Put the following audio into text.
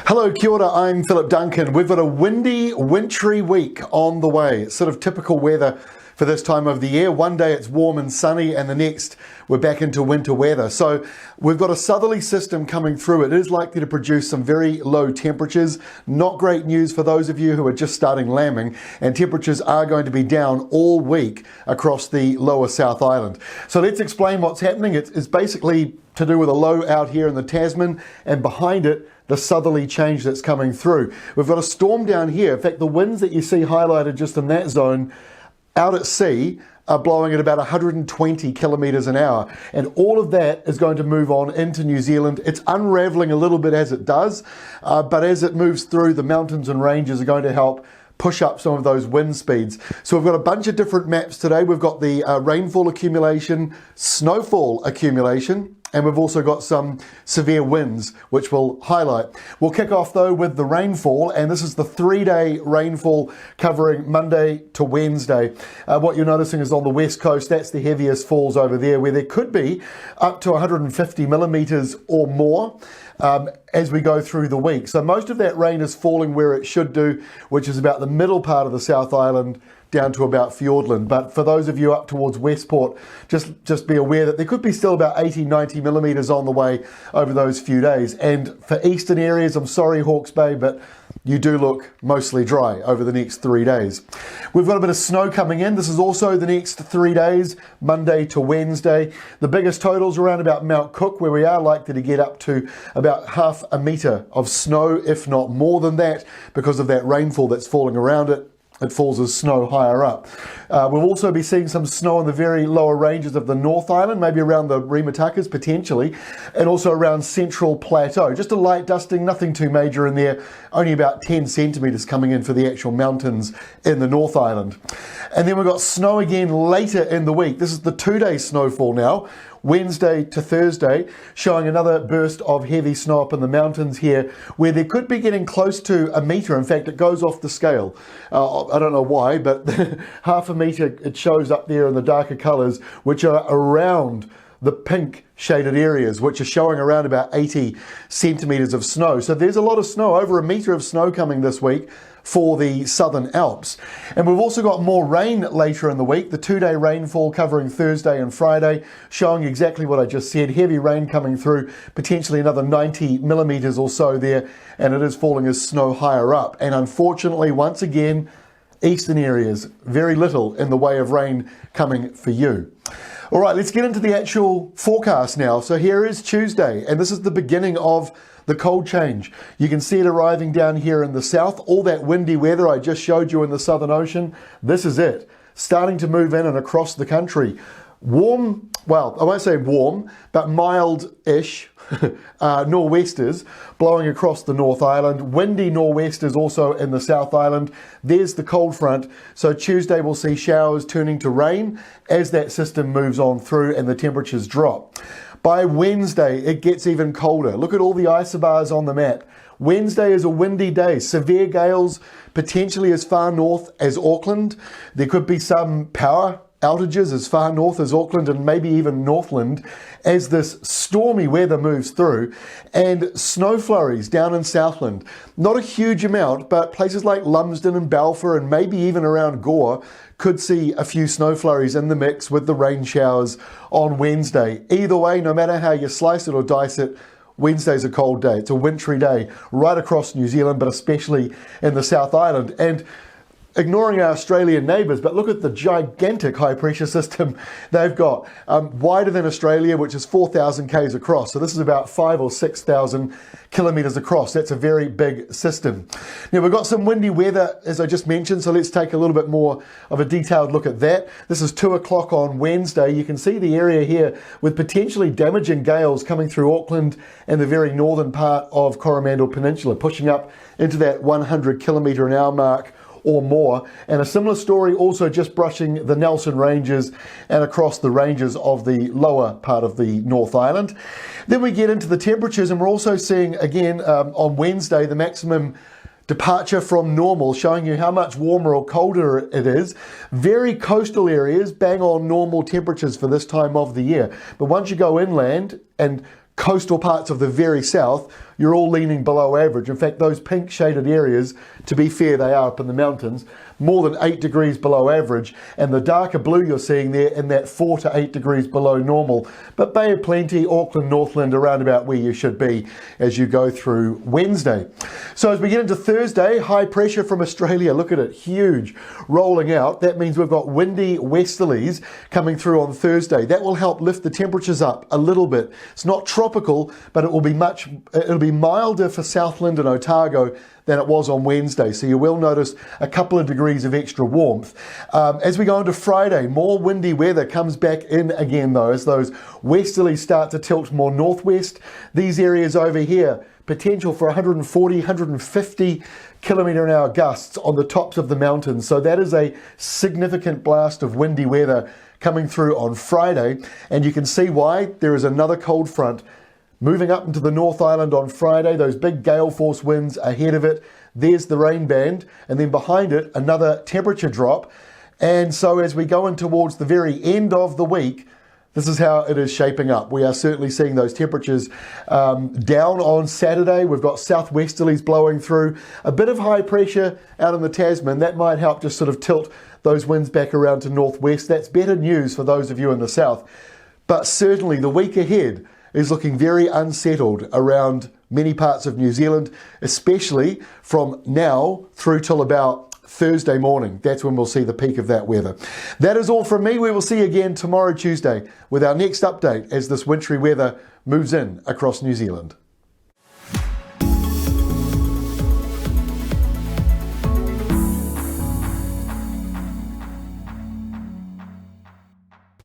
Hello, kia ora, I'm Philip Duncan. We've got a windy, wintry week on the way. It's sort of typical weather for this time of the year. One day it's warm and sunny, and the next we're back into winter weather. So we've got a southerly system coming through. It is likely to produce some very low temperatures. Not great news for those of you who are just starting lambing, and temperatures are going to be down all week across the lower South Island. So let's explain what's happening. It's basically to do with a low out here in the Tasman, and behind it, the southerly change that's coming through. We've got a storm down here. In fact, the winds that you see highlighted just in that zone out at sea are blowing at about 120 kilometres an hour. And all of that is going to move on into New Zealand. It's unravelling a little bit as it does, but as it moves through, the mountains and ranges are going to help push up some of those wind speeds. So we've got a bunch of different maps today. We've got the rainfall accumulation, snowfall accumulation, and we've also got some severe winds, which we'll highlight. We'll kick off though with the rainfall, and this is the 3-day rainfall covering Monday to Wednesday. What you're noticing is on the west coast, that's the heaviest falls over there, where there could be up to 150 millimetres or more as we go through the week. So most of that rain is falling where it should do, which is about the middle part of the South Island down to about Fiordland. But for those of you up towards Westport, just be aware that there could be still about 80, 90 millimetres on the way over those few days. And for eastern areas, I'm sorry Hawke's Bay, but you do look mostly dry over the next 3 days. We've got a bit of snow coming in. This is also the next 3 days, Monday to Wednesday. The biggest totals around about Mount Cook, where we are likely to get up to about half a metre of snow, if not more than that, because of that rainfall that's falling around it. It falls as snow higher up. We'll also be seeing some snow on the very lower ranges of the North Island, maybe around the Rimatakas potentially, and also around Central Plateau. Just a light dusting, nothing too major in there, only about 10 centimetres coming in for the actual mountains in the North Island. And then we've got snow again later in the week. This is the 2-day snowfall now, Wednesday to Thursday, showing another burst of heavy snow up in the mountains here, where there could be getting close to a metre. In fact, it goes off the scale. I don't know why, but half a metre it shows up there in the darker colours, which are around the pink shaded areas, which are showing around about 80 centimetres of snow. So there's a lot of snow, over a metre of snow coming this week for the Southern Alps. And we've also got more rain later in the week. The 2-day rainfall covering Thursday and Friday, showing exactly what I just said. Heavy rain coming through, potentially another 90 millimetres or so there, and it is falling as snow higher up. And unfortunately, once again, eastern areas, very little in the way of rain coming for you. All right, let's get into the actual forecast now. So here is Tuesday, and this is the beginning of the cold change. You can see it arriving down here in the south. All that windy weather I just showed you in the Southern Ocean, this is it. Starting to move in and across the country. Warm, well, I won't say warm, but mild-ish nor'westers blowing across the North Island. Windy nor'westers also in the South Island. There's the cold front. So Tuesday we'll see showers turning to rain as that system moves on through and the temperatures drop. By Wednesday, it gets even colder. Look at all the isobars on the map. Wednesday is a windy day. Severe gales, potentially as far north as Auckland. There could be some power outages as far north as Auckland and maybe even Northland as this stormy weather moves through, and snow flurries down in Southland. Not a huge amount, but places like Lumsden and Balfour and maybe even around Gore could see a few snow flurries in the mix with the rain showers on Wednesday. Either way, no matter how you slice it or dice it, Wednesday's a cold day. It's a wintry day right across New Zealand, but especially in the South Island. And ignoring our Australian neighbours, but look at the gigantic high pressure system they've got. Wider than Australia, which is 4,000 k's across. So this is about 5,000 or 6,000 kilometres across. That's a very big system. Now we've got some windy weather, as I just mentioned, so let's take a little bit more of a detailed look at that. This is 2 o'clock on Wednesday. You can see the area here with potentially damaging gales coming through Auckland and the very northern part of Coromandel Peninsula, pushing up into that 100 kilometre an hour mark or more. And a similar story also just brushing the Nelson Ranges and across the ranges of the lower part of the North Island. Then we get into the temperatures, and we're also seeing again on Wednesday the maximum departure from normal, showing you how much warmer or colder it is. Very coastal areas, bang on normal temperatures for this time of the year. But once you go inland and coastal parts of the very south, you're all leaning below average. In fact, those pink shaded areas, to be fair, they are up in the mountains, more than 8 degrees below average, and the darker blue you're seeing there in that 4 to 8 degrees below normal. But Bay of Plenty, Auckland, Northland, around about where you should be as you go through Wednesday. So as we get into Thursday, high pressure from Australia, look at it, huge, rolling out. That means we've got windy westerlies coming through on Thursday. That will help lift the temperatures up a little bit. It's not tropical, but it'll be milder for Southland and Otago than it was on Wednesday. So you will notice a couple of degrees of extra warmth. As we go into Friday, more windy weather comes back in again though, as those westerlies start to tilt more northwest. These areas over here, potential for 140, 150 kilometre an hour gusts on the tops of the mountains. So that is a significant blast of windy weather coming through on Friday. And you can see why. There is another cold front moving up into the North Island on Friday, those big gale force winds ahead of it. There's the rain band, and then behind it, another temperature drop. And so as we go in towards the very end of the week, this is how it is shaping up. We are certainly seeing those temperatures down on Saturday. We've got southwesterlies blowing through. A bit of high pressure out in the Tasman. That might help just sort of tilt those winds back around to northwest. That's better news for those of you in the south. But certainly the week ahead is looking very unsettled around many parts of New Zealand, especially from now through till about Thursday morning. That's when we'll see the peak of that weather. That is all from me. We will see you again tomorrow, Tuesday, with our next update as this wintry weather moves in across New Zealand.